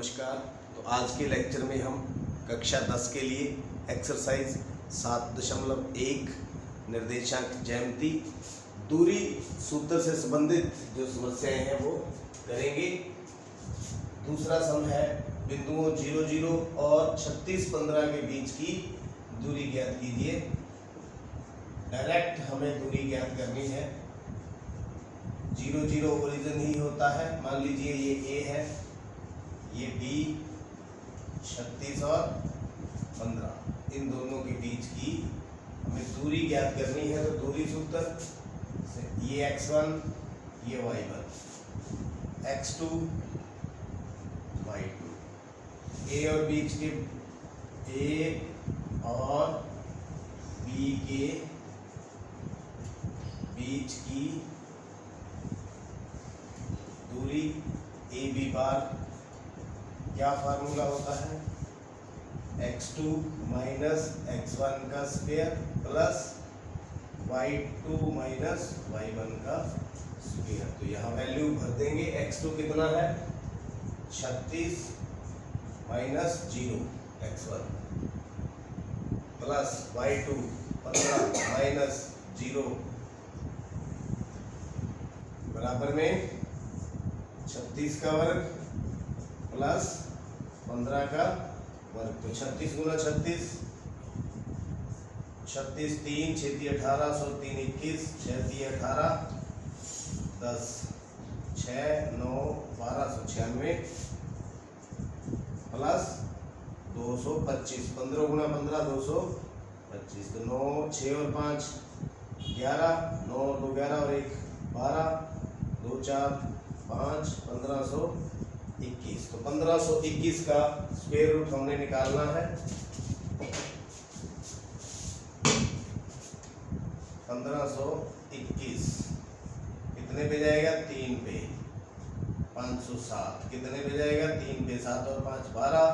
नमस्कार। तो आज के लेक्चर में हम कक्षा 10 के लिए एक्सरसाइज 7.1 निर्देशांक ज्यामिति दूरी सूत्र से संबंधित जो समस्याएं हैं वो करेंगे। दूसरा सम है बिंदुओं 0, 0 और 36, 15 के बीच की दूरी ज्ञात कीजिए। डायरेक्ट हमें दूरी ज्ञात करनी है। 0, 0 ओरिजिन ही होता है। मान लीजिए ये A है, ये B, 36 और 15, इन दोनों के बीच की हमें दूरी ज्ञात करनी है। तो दूरी सूत्र से ये x1, ये y1, x2, y2, A और B के बीच की दूरी AB बार, क्या फार्मूला होता है, x2 माइनस x1 का square plus y2 minus y1 का स्क्वायर। तो यहाँ वैल्यू भर देंगे। x2 कितना है, 36 minus 0 x1 plus y2 15 minus 0 बराबर में 36 का वर्ग प्लस 15 का वर्ग। तो 36 गुना 36, 36 3 6 3 18 100 3 21 6 3 18 10 6 9 12 196 प्लस 225, 15 गुना 15 225। तो 9 6 और 5 11, 9 2 11 और 1 12, 2 4 5 1521। तो 1521 का स्क्वायर रूट हमने निकालना है। 1521 कितने पे जाएगा, 3 पे, 507 कितने पे जाएगा, 3 पे, 7 और 5 12,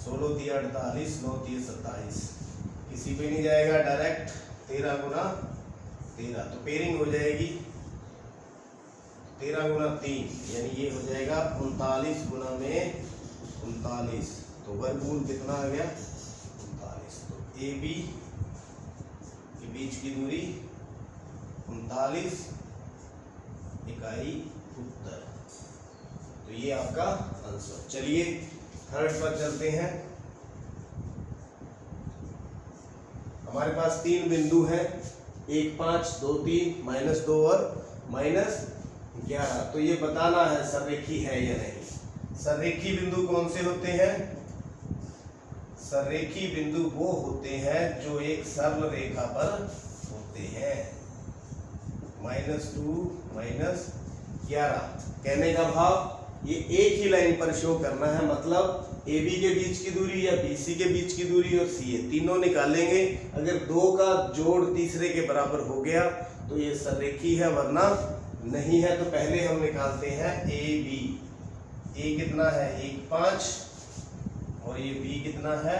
16 3 48, 9 3 27, किसी पे नहीं जाएगा, डायरेक्ट 13 गुना 13। तो पेयरिंग हो जाएगी 13 गुना 3, यानी ये हो जाएगा 39 गुना में 39। तो वर्गमूल कितना आ गया, 39। तो AB के बीच की दूरी 39 इकाई उत्तर। तो ये आपका आंसर। चलिए थर्ड पर चलते हैं। हमारे पास 3 बिंदु हैं, 1 5 2 3, -2 और -11। तो ये बताना है सररेखी है या नहीं। सररेखी बिंदु कौन से होते हैं, सररेखी बिंदु वो होते हैं जो एक सरल रेखा पर होते हैं। -2 -11 कहने का भाव ये एक ही लाइन पर शो करना है। मतलब AB के बीच की दूरी या BC के बीच की दूरी और CA तीनों निकालेंगे। अगर 2 का जोड़ तीसरे के बराबर हो गया तो ये सररेखी है, वरना नहीं है। तो पहले हम निकालते हैं AB। A कितना है, 1 5 और ये B कितना है,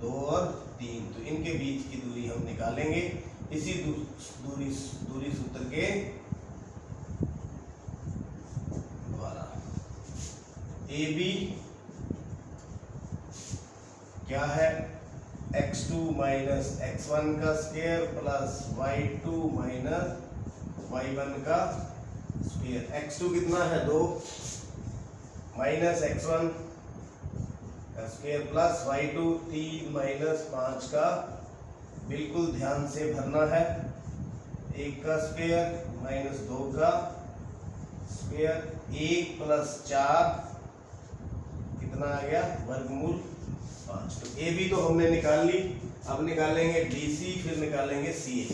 2 और 3। तो इनके बीच की दूरी हम निकालेंगे इसी दूरी सूत्र के द्वारा। AB क्या है, x2 माइनस x1 का square plus y2 minus y1 का स्क्वायर। x2 कितना है, 2 माइनस x1 का स्क्वायर प्लस y2 3 माइनस 5 का, बिल्कुल ध्यान से भरना है, 1 का स्क्वायर माइनस 2 का स्क्वायर, 1 प्लस 4 कितना आ गया, वर्गमूल 5। तो AB तो हमने निकाल ली। अब निकालेंगे BC, फिर निकालेंगे CA।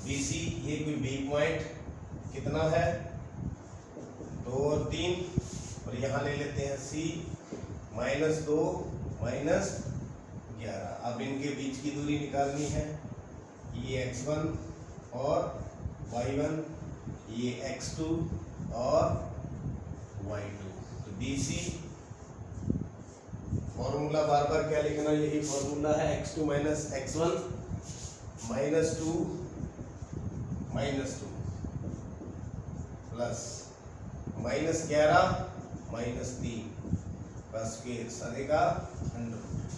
BC ये कोई B पॉइंट कितना है, 2 और 3, और यहाँ ले लेते हैं C, -2 -11। अब इनके बीच की दूरी निकालनी है। ये x1 और y1, ये x2 और y2। तो BC फॉर्मूला बार बार क्या लिखना, यही फॉर्मूला है x2 माइनस x1 -2 प्लस -11 -3 का स्क्वायर सारे का अंडर रूट,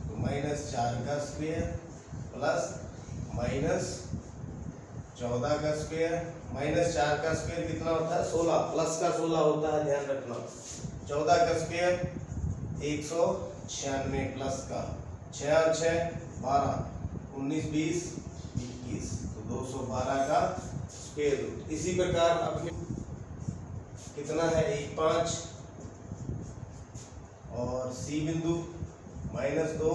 तो -4 का स्क्वायर प्लस -14 का स्क्वायर। -4 का स्क्वायर कितना होता है 16, प्लस का 16 होता है, ध्यान रखना। 14 का स्क्वायर 196 प्लस का 6 और 6 12, 19 20 21, तो 212 का स्क्वायर रूट। इसी प्रकार अब कितना है 1 5 और सी बिंदु -2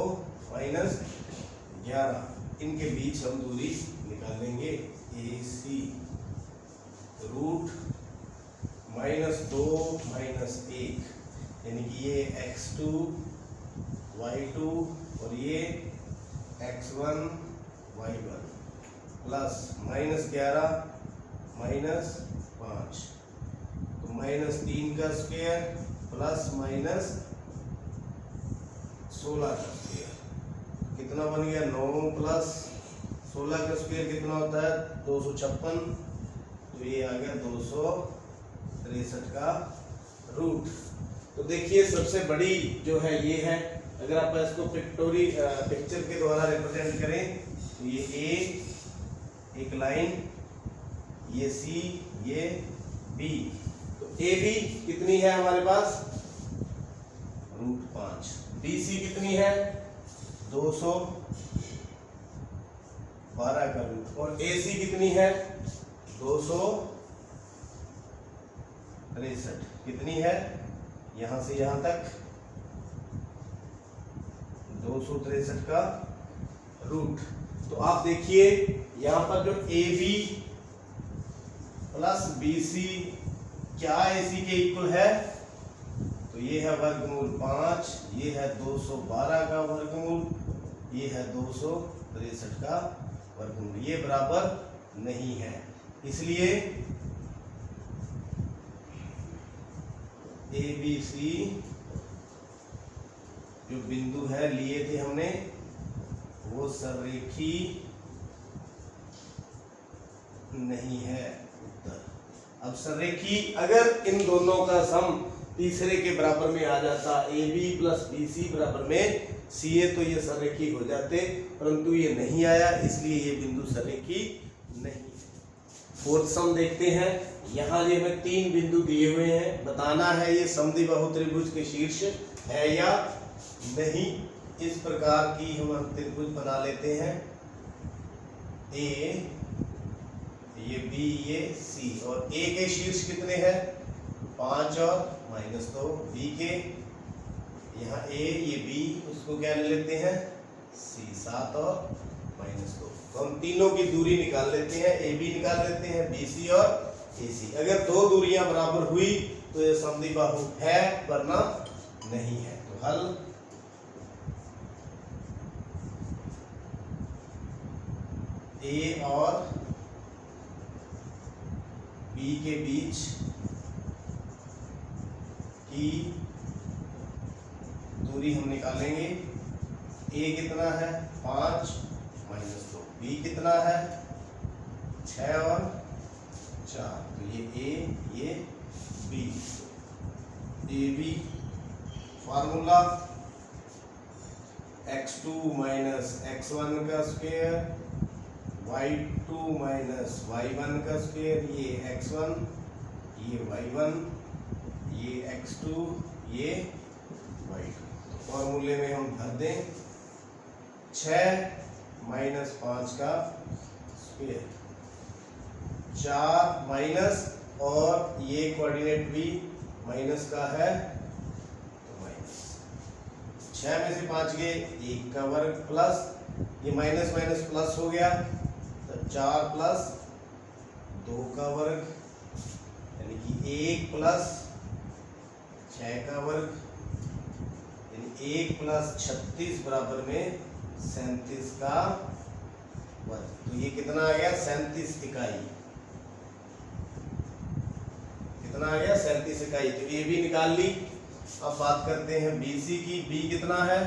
-11, इनके बीच हम दूरी निकालेंगे AC रूट -2 -1, यानी कि ये x2 y2 और ये x1 y1 प्लस -11 -5, तो -3 का स्क्वायर प्लस -16 का स्क्वायर, कितना बन गया 9 प्लस 16 का स्क्वायर कितना होता है 256, तो ये आ गया 263 का रूट। तो देखिए सबसे बड़ी जो है ये है, अगर आप इसको पिक्चर के द्वारा रिप्रेजेंट करें तो ये A एक लाइन, ये C, ये B, तो AB कितनी है हमारे पास √5, BC कितनी है 212 का रूट, और AC कितनी है 263, कितनी है यहां से यहां तक 263 का रूट। तो आप देखिए यहां पर जो AB प्लस BC क्या AC के इक्वल है, तो ये है वर्गमूल 5, ये है 212 का वर्गमूल, ये है 263 का वर्गमूल, ये बराबर नहीं है। इसलिए ABC जो बिंदु है लिए थे हमने वो सररेखी नहीं है उत्तर। अब सररेखी अगर इन दोनों का सम तीसरे के बराबर में आ जाता AB प्लस BC बराबर में CA, तो ये सररेखी हो जाते, परंतु ये नहीं आया, इसलिए ये बिंदु सररेखी नहीं। फोर्थ सम देखते हैं। यहाँ ये हमें 3 बिंदु दिए हुए हैं, बताना है ये समद्विबाहु त्रिभुज के शीर्ष है या नहीं। इस प्रकार की हम त्रिभुज बना लेते हैं, A, ये B, ये C, और A के शीर्ष कितने हैं 5 और -2, B के यहाँ A, ये B, उसको क्या ले लेते हैं C, 7 और -2, तो हम तीनों की दूरी निकाल लेते हैं, AB निकाल लेते हैं, BC और AC। अगर दो दूरियां बराबर हुई तो ये समद्विबाहु है, वरना नहीं है। तो हल A और B के बीच की दूरी हम निकालेंगे। A कितना है 5 -2, B कितना है 6 और 4, तो ये A, ये B, AB formula x2 minus x1 का स्क्वायर, y2 माइनस y1 का स्क्वायर, ये x1, ये y1, ये x2, ये y2। तो फॉर्मूले में हम भर दें 6 माइनस 5 का स्क्वायर, 4 माइनस, और ये कोऑर्डिनेट भी माइनस का है, तो माइनस 6 में से 5 गए 1 का वर्ग, प्लस ये माइनस माइनस प्लस हो गया, तो 4 प्लस 2 का वर्ग, यानी कि 1 प्लस 6 का वर्ग, यानी 1 प्लस 36 बराबर में 37 का वर्ग। तो ये कितना आ गया 37 इकाई, कितना आ गया 37 इकाई। तो ये भी निकाल ली। अब बात करते हैं BC की। B कितना है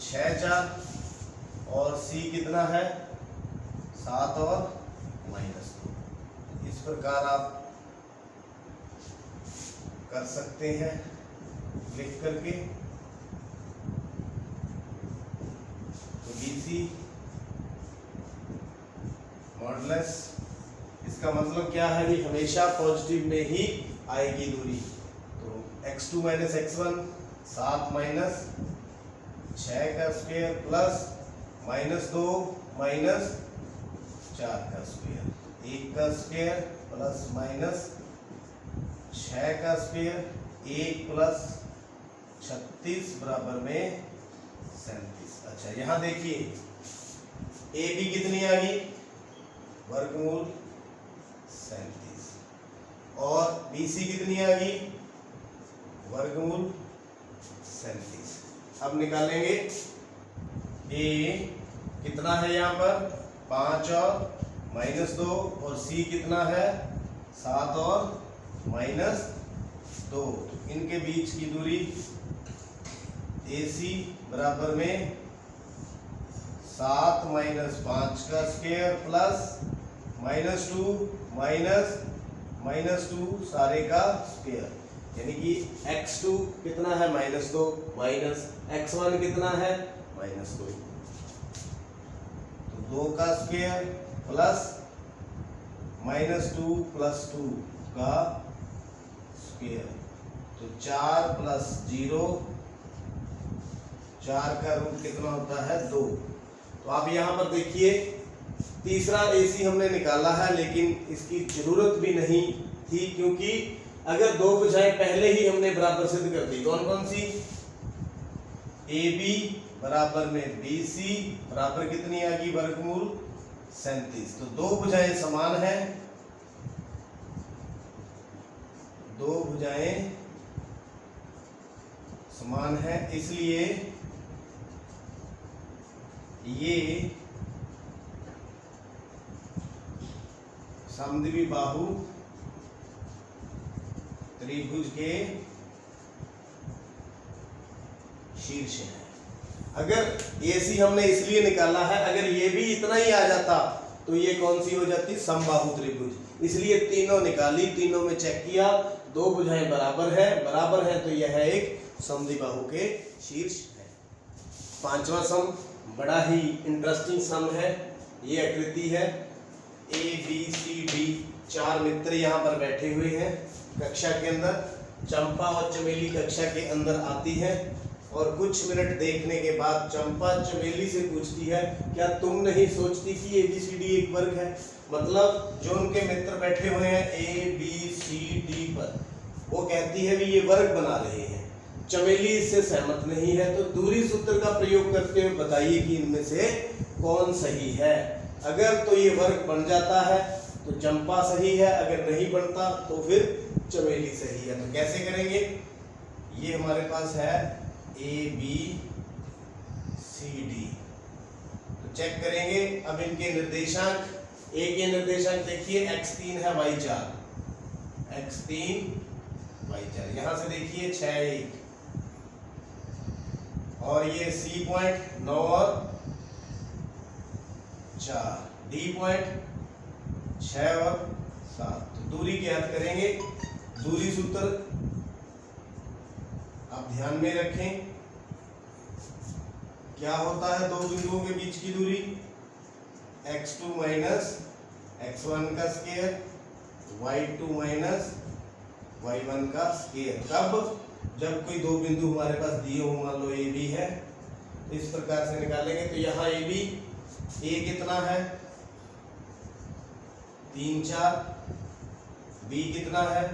6 4 और C कितना है 7 और -2। इस प्रकार आप कर सकते हैं लिख करके। तो BC मॉडुलस, इसका मतलब क्या है कि हमेशा पॉजिटिव में ही आएगी दूरी। तो x2 - x1 7 माइनस 6 का स्क्वायर प्लस -2 माइनस 4 का स्क्वायर, 1 का स्क्वायर प्लस माइनस 6 का स्क्वायर, 1 प्लस 36 बराबर में 37। अच्छा यहाँ देखिए AB कितनी आ गई वर्गमूल 37 और BC कितनी आ गई वर्गमूल 37। अब निकालेंगे A कितना है यहाँ पर 5 और -2 और C कितना है 7 और -2। इनके बीच की दूरी AC बराबर में 7 - 5 का स्क्वायर प्लस -2 -2 सारे का स्क्वायर, यानी कि x2 कितना है -2 माइनस x1 कितना है -2। तो 2 का स्क्वायर प्लस -2 प्लस 2 का स्क्वायर, तो 4 प्लस 0, 4 का रूट कितना होता है 2। तो आप यहाँ पर देखिए तीसरा AC हमने निकाला है, लेकिन इसकी जरूरत भी नहीं थी, क्योंकि अगर दो भुजाएं पहले ही हमने बराबर सिद्ध कर दी। कौन कौन सी AB बराबर में BC बराबर कितनी आ गई वर्गमूल 37। तो दो भुजाएं समान है, दो भुजाएं समान है, इसलिए ये समद्विबाहु बाहु त्रिभुज के शीर्ष है। अगर AC हमने इसलिए निकाला है, अगर ये भी इतना ही आ जाता तो ये कौन सी हो जाती समबाहु त्रिभुज। इसलिए तीनों निकाली, तीनों में चेक किया, दो भुजाएं बराबर है तो यह एक समद्विबाहु के शीर्ष है। पांचवा सम बड़ा ही इंटरेस्टिंग सम है। ये आकृति है ABCD, 4 मित्र यहाँ पर बैठे हुए हैं कक्षा के अंदर। चंपा और चमेली कक्षा के अंदर आती है और कुछ मिनट देखने के बाद चंपा चमेली से पूछती है, क्या तुम नहीं सोचती कि ABCD एक वर्ग है। मतलब जो उनके मित्र बैठे हुए हैं ABCD पर, वो कहती है कि ये वर्ग बना रहे हैं। चमेली इससे सहमत नहीं है, तो दूरी सूत्र का प्रयोग करते हुए बताइए कि इनमें से कौन सही है। अगर तो ये वर्ग बन जाता है तो चंपा सही है, अगर नहीं बनता तो फिर चमेली सही है। तो कैसे करेंगे, ये हमारे पास है ABCD, तो चेक करेंगे। अब इनके निर्देशांक, A के निर्देशांक देखिए x3 है y4, x3 y4, यहां से देखिए 6 1 और ये C पॉइंट 9 और 4, D पॉइंट 6 और 7। तो दूरी ज्ञात करेंगे। दूरी सूत्र आप ध्यान में रखें, क्या होता है दो बिंदुओं के बीच की दूरी x2 माइनस x1 का स्क्वायर, y2 माइनस y1 का स्क्वायर। कब, जब कोई दो बिंदु हमारे पास दिए हो, मान लो AB है, तो इस प्रकार से निकालेंगे। तो यहाँ AB, A कितना है 3 4, B कितना है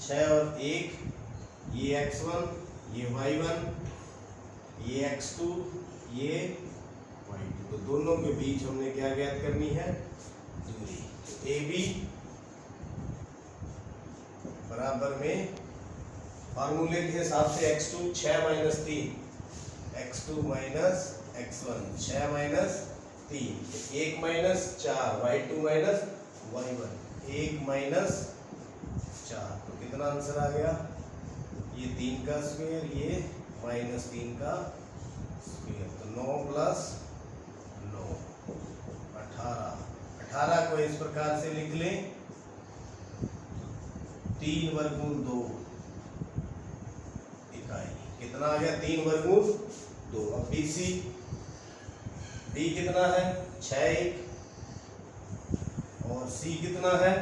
6 और 1, ये x1, ये y1, ये x2, ये y2। तो दोनों के बीच हमने क्या ज्ञात करनी है दूरी। तो AB बराबर में फार्मूले के हिसाब से x2 6 minus 3, x2 minus x1 6 minus 3, 1 minus 4, y2 minus y1, 1 minus 4। तो कितना आंसर आ गया? ये 3 का स्क्वायर, ये -3 का स्क्वायर, तो 9 + 9 18। 18 को इस प्रकार से लिख लें, 3 वर्गमूल 2 इकाई। कितना आ गया? 3 वर्गमूल 2। अब BC, D कितना है? 6 1, और C कितना है?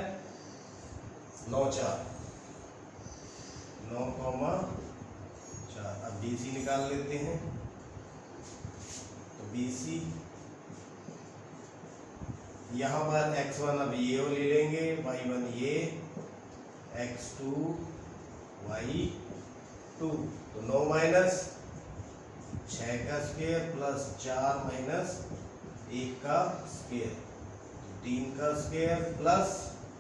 9 4, 9, 4। अब BC निकाल लेते हैं। तो BC यहाँ पर x1 अब ये ले लेंगे, y1 ये, x2 y2। तो 9 माइनस 6 का स्क्वायर प्लस 4 माइनस 1 का स्क्वायर, 3 का स्क्वायर प्लस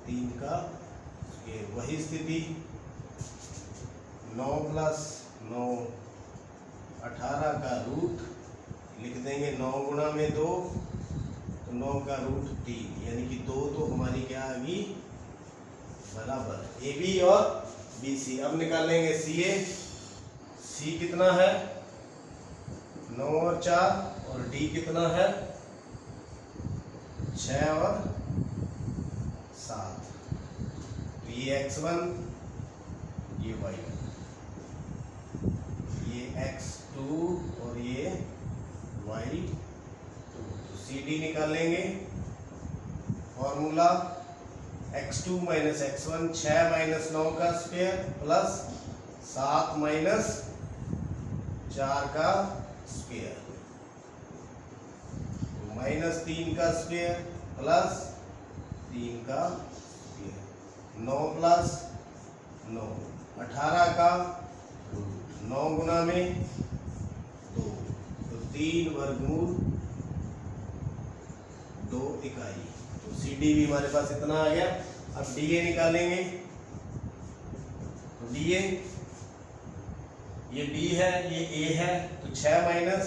3 का स्क्वायर। वही स्थिति 9 + 9 18 का रूट लिख देंगे, 9 गुणा में 2, तो 9 का रूट 3, यानी कि 2 तो हमारी क्या आ गई? बराबर। AB और BC। अब निकालेंगे CA। C कितना है? 9 और 4, और D कितना है? 6 और 7। तो ये x1, ये y1, ये x2 और ये y2। तो CD निकालेंगे। फॉर्मूला x2 - x1, 6 - 9 का स्क्वायर प्लस 7 - 4 का स्क्वायर, -3 का स्क्वायर प्लस 3 का स्क्वायर, 9 + 9 18 का रूट, 9 गुना में 2, तो 3 वर्गमूल 2 इकाई। तो CD भी हमारे पास इतना आ गया। अब DA निकालेंगे। तो DA, ये D है, ये A है, तो 6 माइनस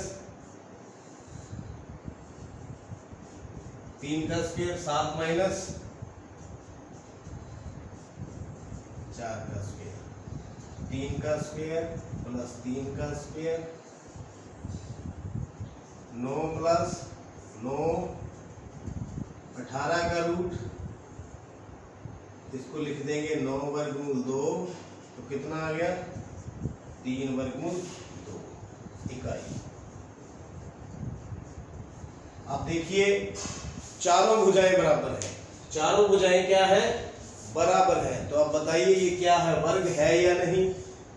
3 का स्क्वायर, 7 माइनस 4 का स्क्वायर, 3 का स्क्वायर प्लस 3 का स्क्वायर, 9 + 9 18 का रूट, इसको लिख देंगे 9 वर्गमूल 2। तो कितना आ गया? 3 वर्गमूल 2 इकाई। अब देखिए, चारों भुजाएं बराबर हैं। चारों भुजाएं क्या है? बराबर है। तो अब बताइए ये क्या है? वर्ग है या नहीं?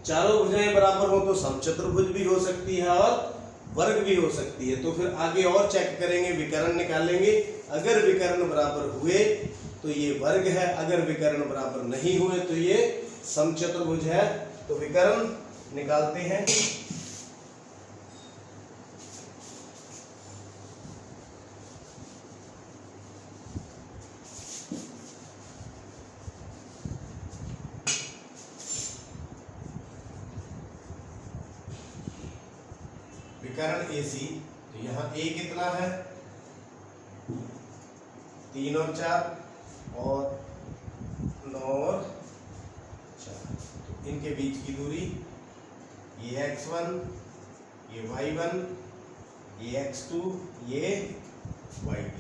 चारों भुजाएं बराबर हो तो समचतुर्भुज भी हो सकती है और वर्ग भी हो सकती है। तो फिर आगे और चेक करेंगे, विकर्ण निकालेंगे। अगर विकर्ण बराबर हुए तो ये वर्ग है, अगर विकर्ण बराबर नहीं हुए तो ये समचतुर्भुज है। तो विकर्ण निकालते हैं। विकर्ण AC, तो यहाँ A कितना है? 3 और 4, और 9 और 4। तो इनके बीच की दूरी, ये x1, ये y1, ये x2, ये y2।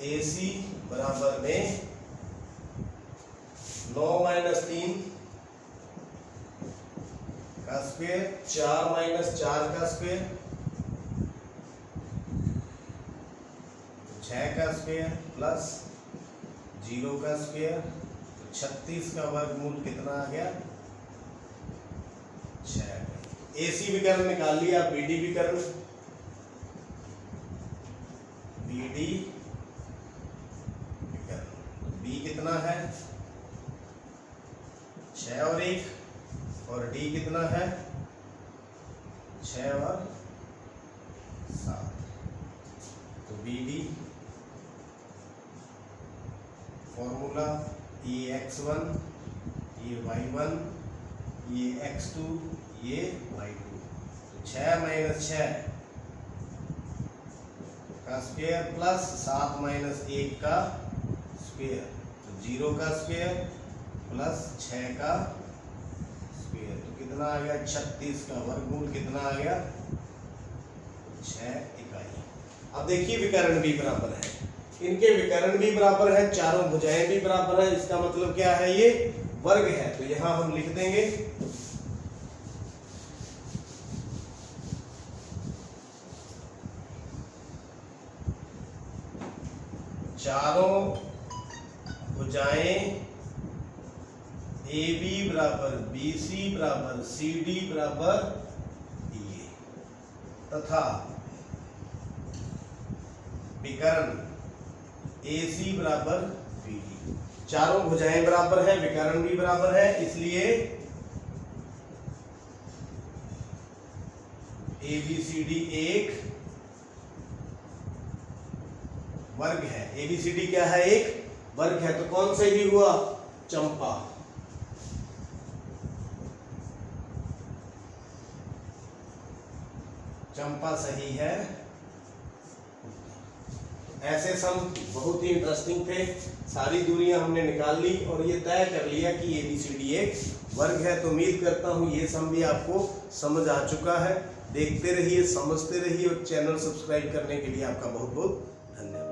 AC बराबर में 9 - 3 का स्क्वायर, 4 - 4 का स्क्वायर, 6 का स्क्वायर प्लस 0 का स्क्वायर, तो 36 का वर्गमूल कितना आ गया? 6। AC विकर्ण निकाल लिया। BD विकर्ण, BD विकर्ण, B कितना है? 6 और 1, और D कितना है? 6 और 7। तो BD फॉर्मूला, ये x1, ये y1, ये x2, ये y2। तो 6 - 6 का स्क्वायर प्लस 7 - 1 का स्क्वायर, तो 0 का स्क्वायर प्लस 6 का स्क्वायर, तो कितना आ गया 36 का वर्गमूल कितना आ गया 6 इकाई। अब देखिए विकर्ण भी बराबर है, इनके विकर्ण भी बराबर है, चारों भुजाएं भी बराबर है, इसका मतलब क्या है ये वर्ग है। तो यहां हम लिख देंगे चारों भुजाएं AB बराबर BC बराबर CD बराबर DA तथा विकर्ण AC बराबर BD। चारों भुजाएं बराबर है, विकर्ण भी बराबर है, इसलिए ABCD एक वर्ग है। ABCD क्या है एक वर्ग है, तो कौन सही हुआ चंपा। चंपा सही है। ऐसे सम बहुत ही इंटरेस्टिंग थे, सारी दूरियां हमने निकाल ली और ये तय कर लिया कि ABCD एक वर्ग है। तो उम्मीद करता हूं ये सम भी आपको समझ आ चुका है। देखते रहिए, समझते रहिए और चैनल सब्सक्राइब करने के लिए आपका बहुत बहुत धन्यवाद।